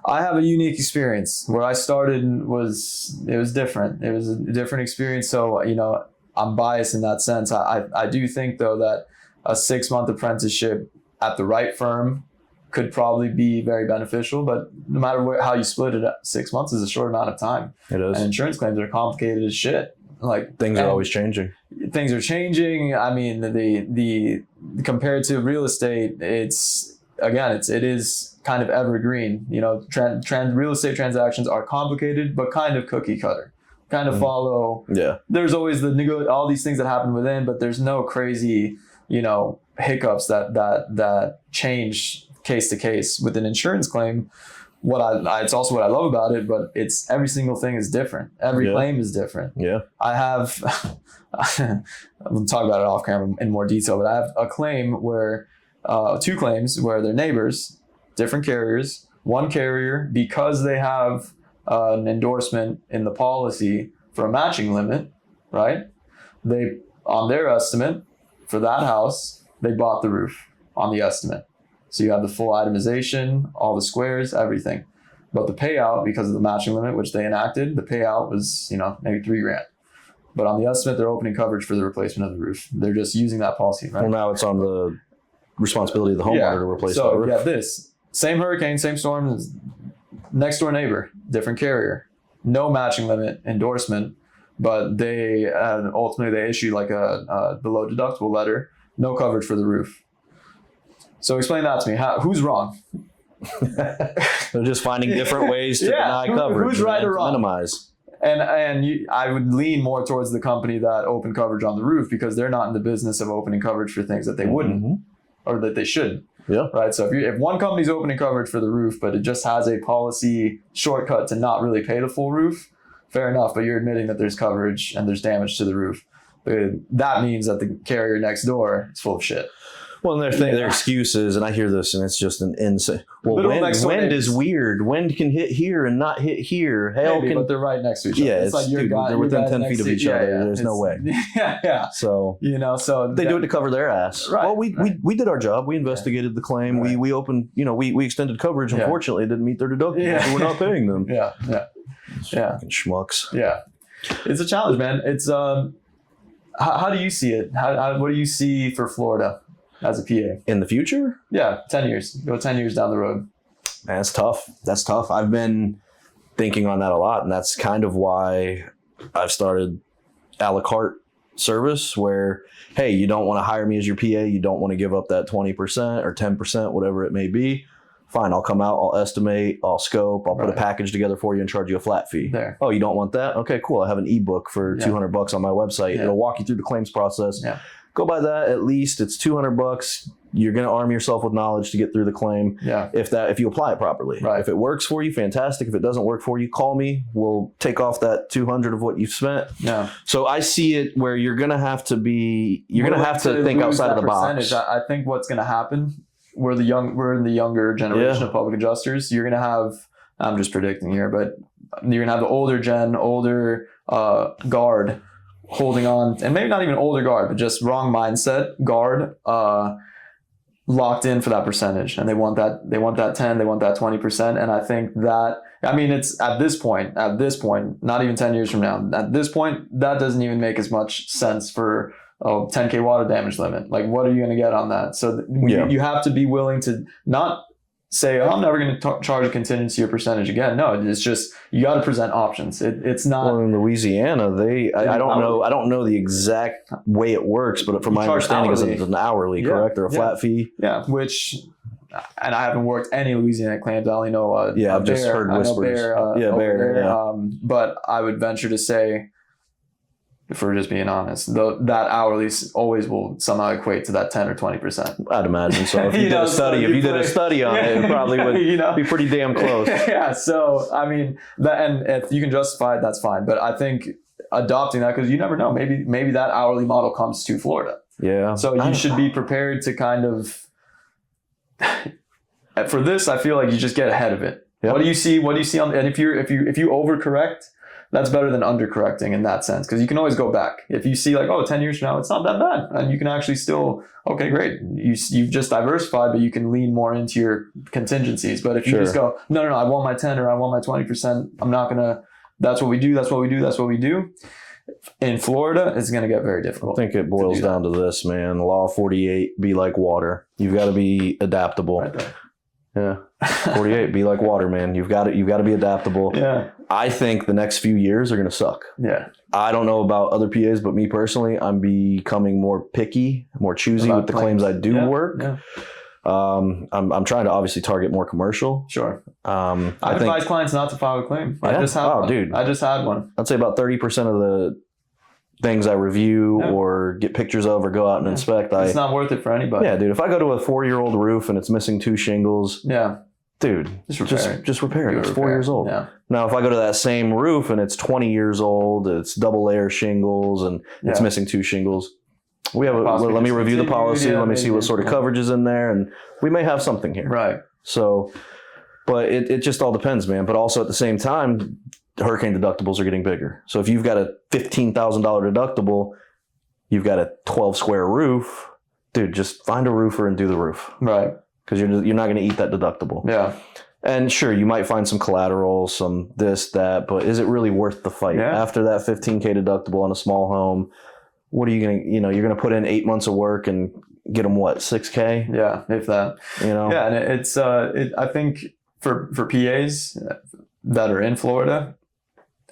I have a unique experience. Where I started was different. It was a different experience. So, I'm biased in that sense. I do think though that a 6-month apprenticeship at the right firm could probably be very beneficial, but no matter how you split it, 6 months is a short amount of time. It is. And insurance claims are complicated as shit. Like things are always changing. Things are changing. I mean, the compared to real estate, it is kind of evergreen. Real estate transactions are complicated, but kind of cookie cutter. Kind of follow. Yeah. There's always all these things that happen within, but there's no crazy, hiccups that change case to case. With an insurance claim, it's also what I love about it, but it's every single thing is different. Every claim is different. Yeah. I have, we'll talk about it off camera in more detail, but I have a claim where, 2 claims where they're neighbors, different carriers. One carrier, because they have an endorsement in the policy for a matching limit, right? They, on their estimate for that house, they bought the roof on the estimate. So you have the full itemization, all the squares, everything. But the payout, because of the matching limit, which they enacted, the payout was, maybe $3,000. But on the estimate, they're opening coverage for the replacement of the roof. They're just using that policy, right? Well, now it's on the responsibility of the homeowner to replace the roof. So, this same hurricane, same storm, next door neighbor, different carrier, no matching limit endorsement, but they ultimately they issued like a below deductible letter, no coverage for the roof. So explain that to me. Who's wrong? They're just finding different ways to deny coverage. Who's right or wrong? Minimize. And I would lean more towards the company that opened coverage on the roof, because they're not in the business of opening coverage for things that they wouldn't or that they shouldn't. Yeah. Right. So if one company's opening coverage for the roof, but it just has a policy shortcut to not really pay the full roof, fair enough. But you're admitting that there's coverage and there's damage to the roof. That means that the carrier next door is full of shit. Well, and their excuses, and I hear this, and it's just an insane. Well, wind is weird. Wind can hit here and not hit here. Hail can, but they're right next to each other. Yeah, it's like they're within 10 feet of each other. Yeah, there's no way. Yeah. So so they do it to cover their ass. Right. Well, we did our job. We investigated the claim. Right. We opened. We extended coverage. Unfortunately, it didn't meet their deductible. Yeah. So we're not paying them. Yeah. Fucking schmucks. Yeah. It's a challenge, man. It's how do you see it? What do you see for Florida as a PA in the future? Yeah, 10 years. Go 10 years down the road. Man, that's tough. I've been thinking on that a lot, and that's kind of why I've started a la carte service, where, hey, you don't want to hire me as your PA, you don't want to give up that 20% or 10%, whatever it may be. Fine, I'll come out, I'll estimate, I'll scope, I'll put a package together for you and charge you a flat fee. There. Oh, you don't want that? Okay, cool. I have an ebook for $200 on my website. Yeah. It'll walk you through the claims process. Yeah. Go by that. At least it's $200. You're going to arm yourself with knowledge to get through the claim. Yeah. If you apply it properly. Right. If it works for you, fantastic. If it doesn't work for you, call me. We'll take off that $200 of what you've spent. Yeah. So I see it where you're going to have to think outside of the box. I think what's going to happen, we're in the younger generation of public adjusters. You're going to have, I'm just predicting here, but you're going to have the older guard holding on, and maybe not even older guard, but just wrong mindset guard, locked in for that percentage, and they want that 10, they want that 20%. And I think that, it's at this point, not even 10 years from now, at this point, that doesn't even make as much sense for 10K water damage limit. Like, what are you going to get on that? So you have to be willing to not say, I'm never going to charge a contingency or percentage again. No, it's just, you got to present options. It's not. Well, in Louisiana, I don't know the exact way it works, but from my understanding, it's an hourly, correct, or a flat fee. Yeah, and I haven't worked any Louisiana claims. I only know. I've just heard whispers. Bear. But I would venture to say, if we're just being honest, that hourly always will somehow equate to that 10 or 20%. I'd imagine so. If you did a study on it, it probably would be pretty damn close. Yeah. So, and if you can justify it, that's fine. But I think adopting that, because you never know. Maybe that hourly model comes to Florida. Yeah. So you should be prepared to kind of, for this, I feel like you just get ahead of it. Yep. What do you see on, and if you overcorrect, that's better than undercorrecting in that sense, because you can always go back. If you see like, 10 years from now, it's not that bad, and you can actually still, okay, great. You've just diversified, but you can lean more into your contingencies. But if you just go, no, I want my 10 or I want my 20%, I'm not going to, that's what we do. In Florida, it's going to get very difficult. I think it boils down to this, man. Law 48, be like water. You've got to be adaptable. Right there. Yeah. 48, be like water, man. You've got to be adaptable. Yeah. I think the next few years are going to suck. Yeah. I don't know about other PAs, but me personally, I'm becoming more picky, more choosy with the claims I do work. Yeah. I'm trying to obviously target more commercial. Sure. I advise clients not to file a claim. I just had one. Dude. I just had one. I'd say about 30% of the things I review or get pictures of or go out and inspect. It's not worth it for anybody. Yeah, dude. If I go to a 4-year-old roof and it's missing 2 shingles, dude, just repair it. It's 4 years old. Yeah. Now, if I go to that same roof and it's 20 years old, it's double layer shingles and it's missing 2 shingles, let me review the policy. Let me see what sort of coverage is in there, and we may have something here. Right. So, but it just all depends, man. But also at the same time, hurricane deductibles are getting bigger. So if you've got a $15,000 deductible, you've got a 12 square roof, dude, just find a roofer and do the roof. Right. Because you're not going to eat that deductible. Yeah. And sure, you might find some collateral, some this, that, but is it really worth the fight? Yeah. After that $15K deductible on a small home, what are you going to, you're going to put in 8 months of work and get them what, $6K? Yeah, if that. Yeah, and it's I think for PAs that are in Florida,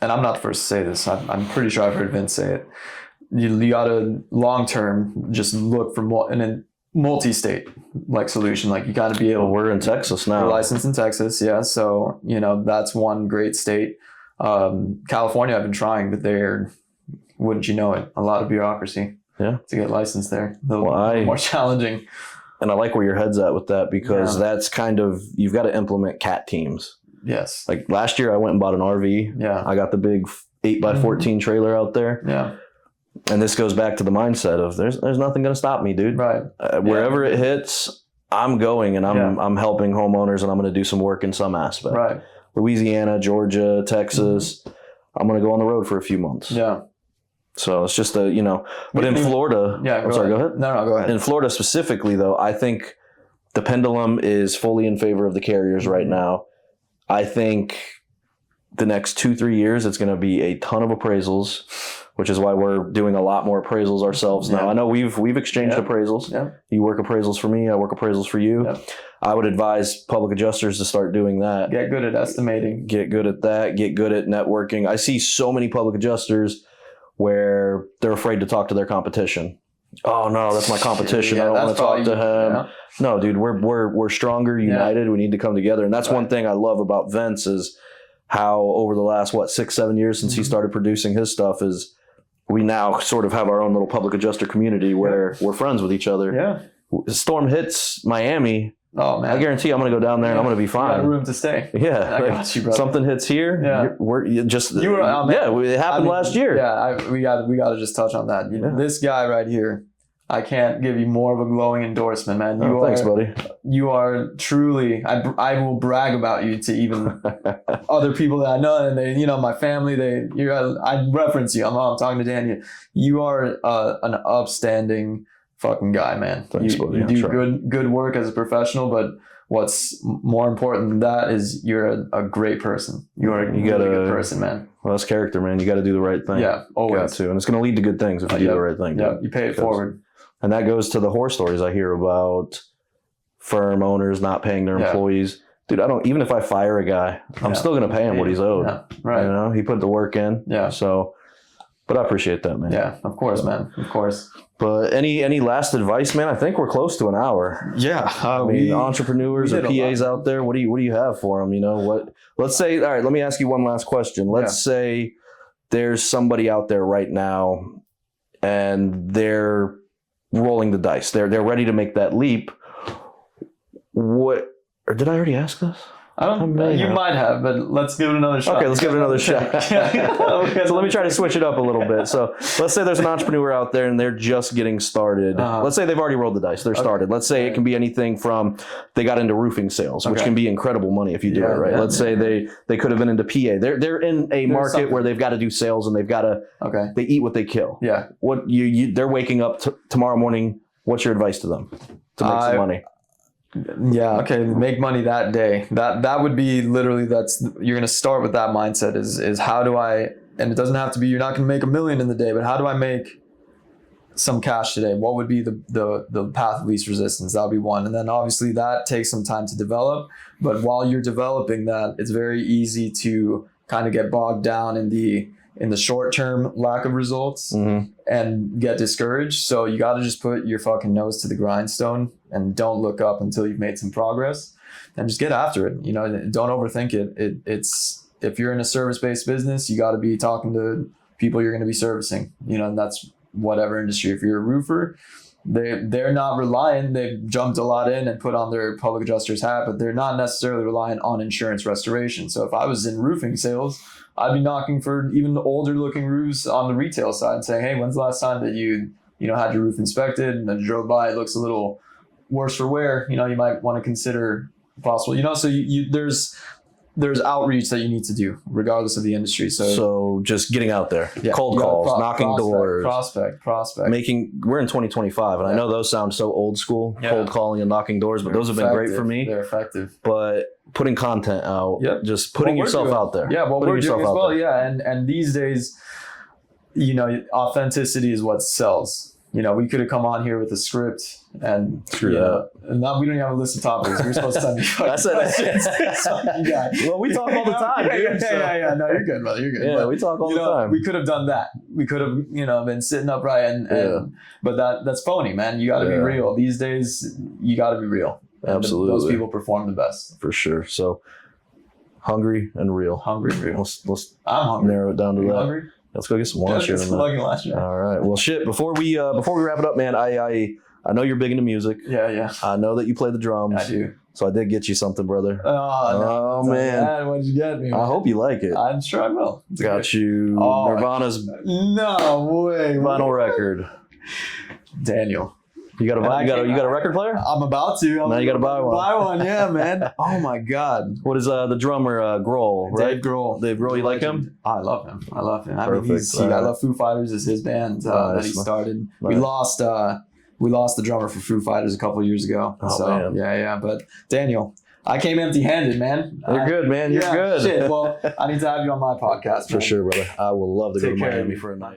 and I'm not the first to say this, I'm pretty sure I've heard Vince say it. You got to long term just look for a multi-state like solution. Like you got to be able. We're in Texas now. We're licensed in Texas, yeah. So that's one great state. California, I've been trying, but they're, wouldn't you know it, a lot of bureaucracy. Yeah. To get licensed there, a little more challenging. And I like where your head's at with that, because that's kind of, you've got to implement CAT teams. Yes. Like last year I went and bought an RV. Yeah. I got the big 8x14 trailer out there. Yeah. And this goes back to the mindset of there's nothing going to stop me, dude. Right. Wherever it hits, I'm going and I'm helping homeowners, and I'm going to do some work in some aspect. Right. Louisiana, Georgia, Texas. I'm going to go on the road for a few months. Yeah. So it's just but in Florida, go ahead. No, go ahead. In Florida specifically, though, I think the pendulum is fully in favor of the carriers right now. I think the next 2-3 years, it's going to be a ton of appraisals, which is why we're doing a lot more appraisals ourselves now. I know we've exchanged appraisals. Yeah. You work appraisals for me. I work appraisals for you. Yeah. I would advise public adjusters to start doing that. Get good at estimating. Get good at that. Get good at networking. I see so many public adjusters where they're afraid to talk to their competition. Oh no, that's my competition. I don't want to talk to him. Yeah. No, dude, we're stronger, united. We need to come together. And that's one thing I love about Vince is how over the last 6-7 years since he started producing his stuff is we now sort of have our own little public adjuster community where we're friends with each other. Yeah. Storm hits Miami. Oh man! I guarantee I'm going to go down there and I'm going to be fine. You got room to stay. Yeah, I got you, brother. Something hits here. Yeah, it happened last year. Yeah, we got to just touch on that. This guy right here, I can't give you more of a glowing endorsement, man. Thanks, buddy. You are truly. I will brag about you to even other people that I know, and they, my family. I reference you. I'm talking to Dan. You are an upstanding fucking guy, man. Thanks, buddy. You do good work as a professional, but what's more important than that is you're a great person. You are a really good person, man. Well, that's character, man. You got to do the right thing. Yeah, always. Got to, and it's going to lead to good things if you do the right thing. Yeah, you pay it forward. And that goes to the horror stories I hear about firm owners not paying their employees. Dude, even if I fire a guy, I'm still going to pay him what he's owed. Yeah, right. He put the work in. Yeah. So, but I appreciate that, man. Yeah, of course, man. Of course. But any last advice, man? I think we're close to an hour. Yeah, entrepreneurs or PAs out there, what do you have for them? Let's say, all right, let me ask you one last question. Let's say there's somebody out there right now and they're rolling the dice. They're ready to make that leap. Or did I already ask this? I don't. You might have, but let's give it another shot. Okay, let's give it another shot. So let me try to switch it up a little bit. So let's say there's an entrepreneur out there and they're just getting started. Let's say they've already rolled the dice. They're started. Let's say it can be anything from they got into roofing sales, which can be incredible money if you do it right. Let's say they could have been into PA. They're in a market where they've got to do sales and they've got to. They eat what they kill. Yeah. What they're waking up tomorrow morning. What's your advice to them to make some money? Yeah. Okay. Make money that day. That would be literally you're going to start with that mindset is how do I, and it doesn't have to be, you're not going to make $1 million in the day, but how do I make some cash today? What would be the path of least resistance? That'll be one. And then obviously that takes some time to develop, but while you're developing that, it's very easy to kind of get bogged down in the short-term lack of results and get discouraged. So you got to just put your fucking nose to the grindstone and don't look up until you've made some progress and just get after it. You know, don't overthink it. It's if you're in a service-based business, you got to be talking to people you're going to be servicing, you know, and that's whatever industry. If you're a roofer, they're not reliant. They've jumped a lot in and put on their public adjuster's hat, but they're not necessarily reliant on insurance restoration. So if I was in roofing sales, I'd be knocking for even the older looking roofs on the retail side and saying, hey, when's the last time that you had your roof inspected and then drove by, it looks a little worse for wear, you know, you might want to consider possible, you know, so there's outreach that you need to do regardless of the industry. So just getting out there, cold calls, knocking doors, prospect. We're in 2025 and I know those sound so old school, cold calling and knocking doors, but those have been great for me. They're effective. But putting content out, just putting yourself out there. Yeah, well, we're doing as well. Yeah, and these days, you know, authenticity is what sells. You know, we could have come on here with a script and we don't even have a list of topics. We're supposed to send you questions. Well, we talk all the time, dude. Yeah. No, you're good, brother. You're good. Yeah, we talk all the time. We could have done that. We could have, been sitting upright but that's phony, man. You got to be real. These days, you got to be real. Absolutely. Those people perform the best. For sure. So, hungry and real. Hungry and real. Let's I'm hungry. Narrow it down to that. Hungry? Let's go get some lunch here. All right. Well, shit. Before we wrap it up, man, I know you're big into music. Yeah. I know that you play the drums. I do. So I did get you something, brother. Oh man. What did you get me, man? I hope you like it. I'm sure I will. Got you Nirvana's no way vinyl record. Daniel. You got a record player? I'm about to. Now you got to buy one. Buy one, yeah, man. Oh my God. What is the drummer Grohl? Right? Dave Grohl. You like him? I love him. Perfect. I mean, I love Foo Fighters. Is his band that he started. Nice. We lost the drummer for Foo Fighters a couple of years ago. Man. Yeah. But Daniel, I came empty-handed, man. You're good, man. You're good. Shit. Well, I need to have you on my podcast. For sure, brother. I will love to go to Miami for a night.